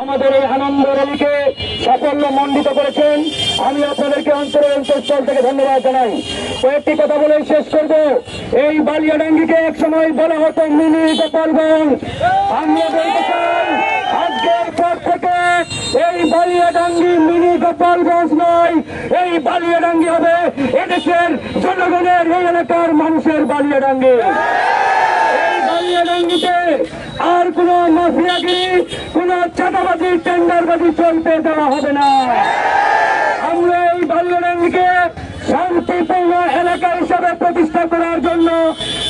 আমাদের এই আনন্দ র্যালিকে সাফল্য মণ্ডিত করেছেন। আমি আপনাদেরকে অন্তরের অন্তঃস্থল থেকে ধন্যবাদ জানাই। কয়েকটি কথা বলে শেষ করব। এই বালিয়াডাঙ্গিকে এক সময় বলা হতো মিনি গোপালগঞ্জ। আমরা বলতে চাই আজকের পর থেকে এই বালিয়াডাঙ্গি মিনি গোপালগঞ্জ নয়, এই বালিয়াডাঙ্গি হবে এদেশের জনগণের, এই এলাকার মানুষের বালিয়াডাঙ্গি। এই বালিয়াডাঙ্গিতে আর কোন মাফিয়াগিরি, কোন চাঁদাবাজি, টেন্ডারবাজি চলতে দেওয়া হবে না। আমরা এই বালিয়াডাঙ্গিকে শান্তিপূর্ণ এলাকা হিসাবে প্রতিষ্ঠা করার জন্য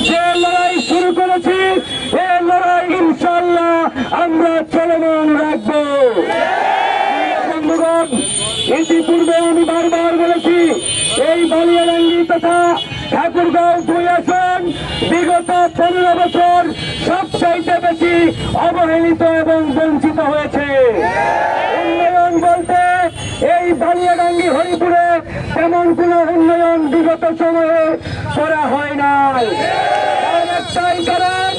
যে লড়াই শুরু করেছি, এই লড়াই ইনশাআল্লাহ আমরা চলমান রাখবো। বন্ধুগণ, ইতিপূর্বে আমি বারবার বলেছি এই বালিয়াডাঙ্গি তথা ঠাকুরগাঁও 2 আসন বিগত 15 বছর সবচাইতে বেশি অবহেলিত এবং বঞ্চিত হয়েছে। উন্নয়ন বলতে এই বালিয়াডাঙ্গি হরিপুরে তেমন কোন উন্নয়ন বিগত সময়ে করা হয় নাই। একটাই কারণ,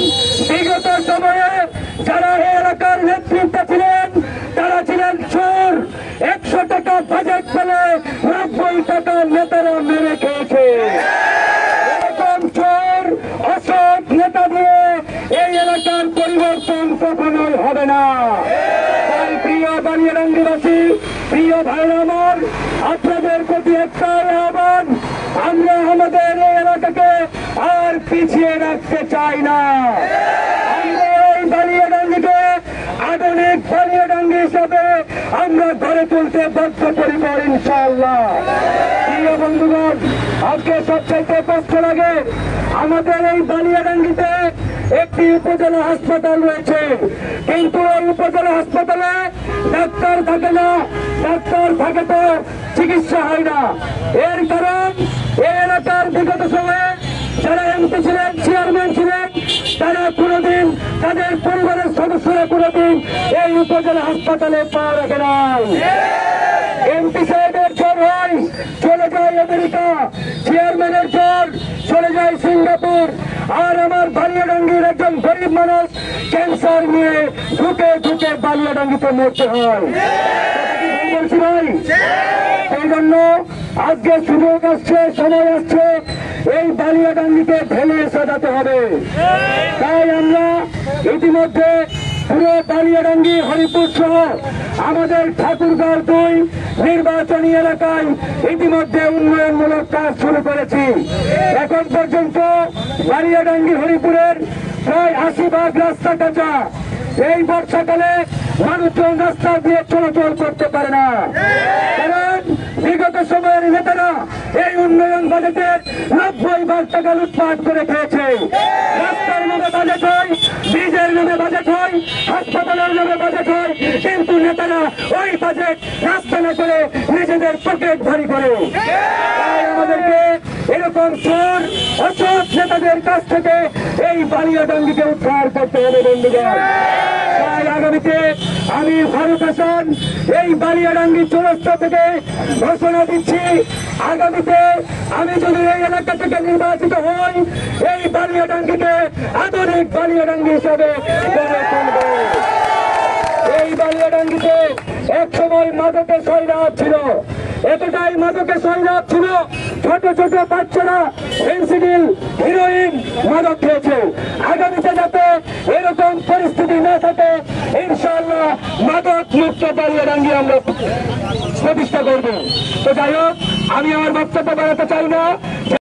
বিগত সময়ে যারা এই এলাকার নেতৃত্বে ছিলেন তারা ছিলেন চোর। 100 টাকা বাজেট পেলে 90 টাকা নেতারা মেরে খেয়েছে। এরকম চোর অসৎ নেতা দিয়ে এই এলাকার পরিবর্তন কখনোই হবে না। তাই প্রিয় বালিয়াডাঙ্গিবাসী, প্রিয় ভাইরা আমার, আপনাদের প্রতি একটাই আহ্বান, আমরা আমাদের এই এলাকাকে আর পিছিয়ে রাখতে চাই না। আমরা এই বালিয়াডাঙ্গিকে আধুনিক বালিয়াডাঙ্গি হিসাবে আমরা গড়ে তুলতে বদ্ধপরিকর ইনশাআল্লাহ। প্রিয় বন্ধুগণ, আজকে সবচাইতে কষ্ট লাগে আমাদের এই বালিয়াডাঙ্গিতে একটি উপজেলা হাসপাতাল রয়েছে, কিন্তু এই উপজেলা হাসপাতালে ডাক্তার থাকে না। ডাক্তার থাকে তো চিকিৎসা হয় না। এর কারণ এই এলাকার বিগত সময়ে যারা এমপি ছিলেন, চেয়ারম্যান ছিলেন, তারা কোনদিন তাদের পরিবারের সদস্যরা কোনদিন এই উপজেলা হাসপাতালে পা রাখে নাই। এমপি সাহেবের জ্বর হয় চলে যায় আমেরিকা, চেয়ারম্যানের জ্বর চলে যায় সিঙ্গাপুর, আর আমার বালিয়াডাঙ্গির একজন গরিব মানুষ ক্যান্সার নিয়ে ঢুকে ঢুকে বালিয়াডাঙ্গিতে মরতে হয়। বলছি ভাই, এই জন্য আজকে সুযোগ আসছে, সময় আসছে, এই বালিয়াডাঙ্গিকে ঢেলে সাজাতে হবে। তাই আমরা ইতিমধ্যে পুরো বালিয়াডাঙ্গি, হরিপুর সহ আমাদের ঠাকুরগাঁও 2 নির্বাচনী এলাকায় ইতিমধ্যে উন্নয়নমূলক কাজ শুরু করেছি। এখন পর্যন্ত বালিয়াডাঙ্গি হরিপুরের প্রায় 80 রাস্তা কাঁচা। এই বর্ষাকালে মানুষজন রাস্তা দিয়ে চলাচল করতে পারে না, কারণ বিগত সময়ের নেতারা এই উন্নয়ন বাজেটের 90 টাকা লুটপাট করে খেয়েছে। রাস্তার নামে বাজেট হয়, বীজের নামে বাজেট হয়, হাসপাতালের নামে বাজেট হয়, কিন্তু নেতারা ওই বাজেট রাস্তা না করে নিজেদের পকেট ভারী করে। তাই আমাদেরকে এরকম চোর অসৎ নেতাদের কাছ থেকে এই বালিয়াডাঙ্গিকে উদ্ধার করতে হবে বন্ধুগণ। তাই আগামীতে আমি ফারুক হাসান এই বালিয়াডাঙ্গি চৌরাস্তা থেকে ঘোষণা দিচ্ছি, আগামীতে আমি যদি এই এলাকা থেকে নির্বাচিত হই, এই বালিয়াডাঙ্গিকে আধুনিক বালিয়াডাঙ্গি হিসাবে গড়ে তুলব। এই বালিয়াডাঙ্গিতে এক সময় মাদকের সৈরাত ছিল, এতটাই মাদকের সৈরাত ছিল, ছোট ছোট বাচ্চারা ফেন্সিডিল, হিরোইন মাদক খেয়েছে। আগামীতে যাতে এরকম পরিস্থিতি না থাকে, ইনশাআল্লাহ মাদক মুক্ত বালিয়াডাঙ্গি আমরা প্রতিষ্ঠা করব। তো যাই হোক, আমি আমার বক্তব্য বাড়াতে চাই না।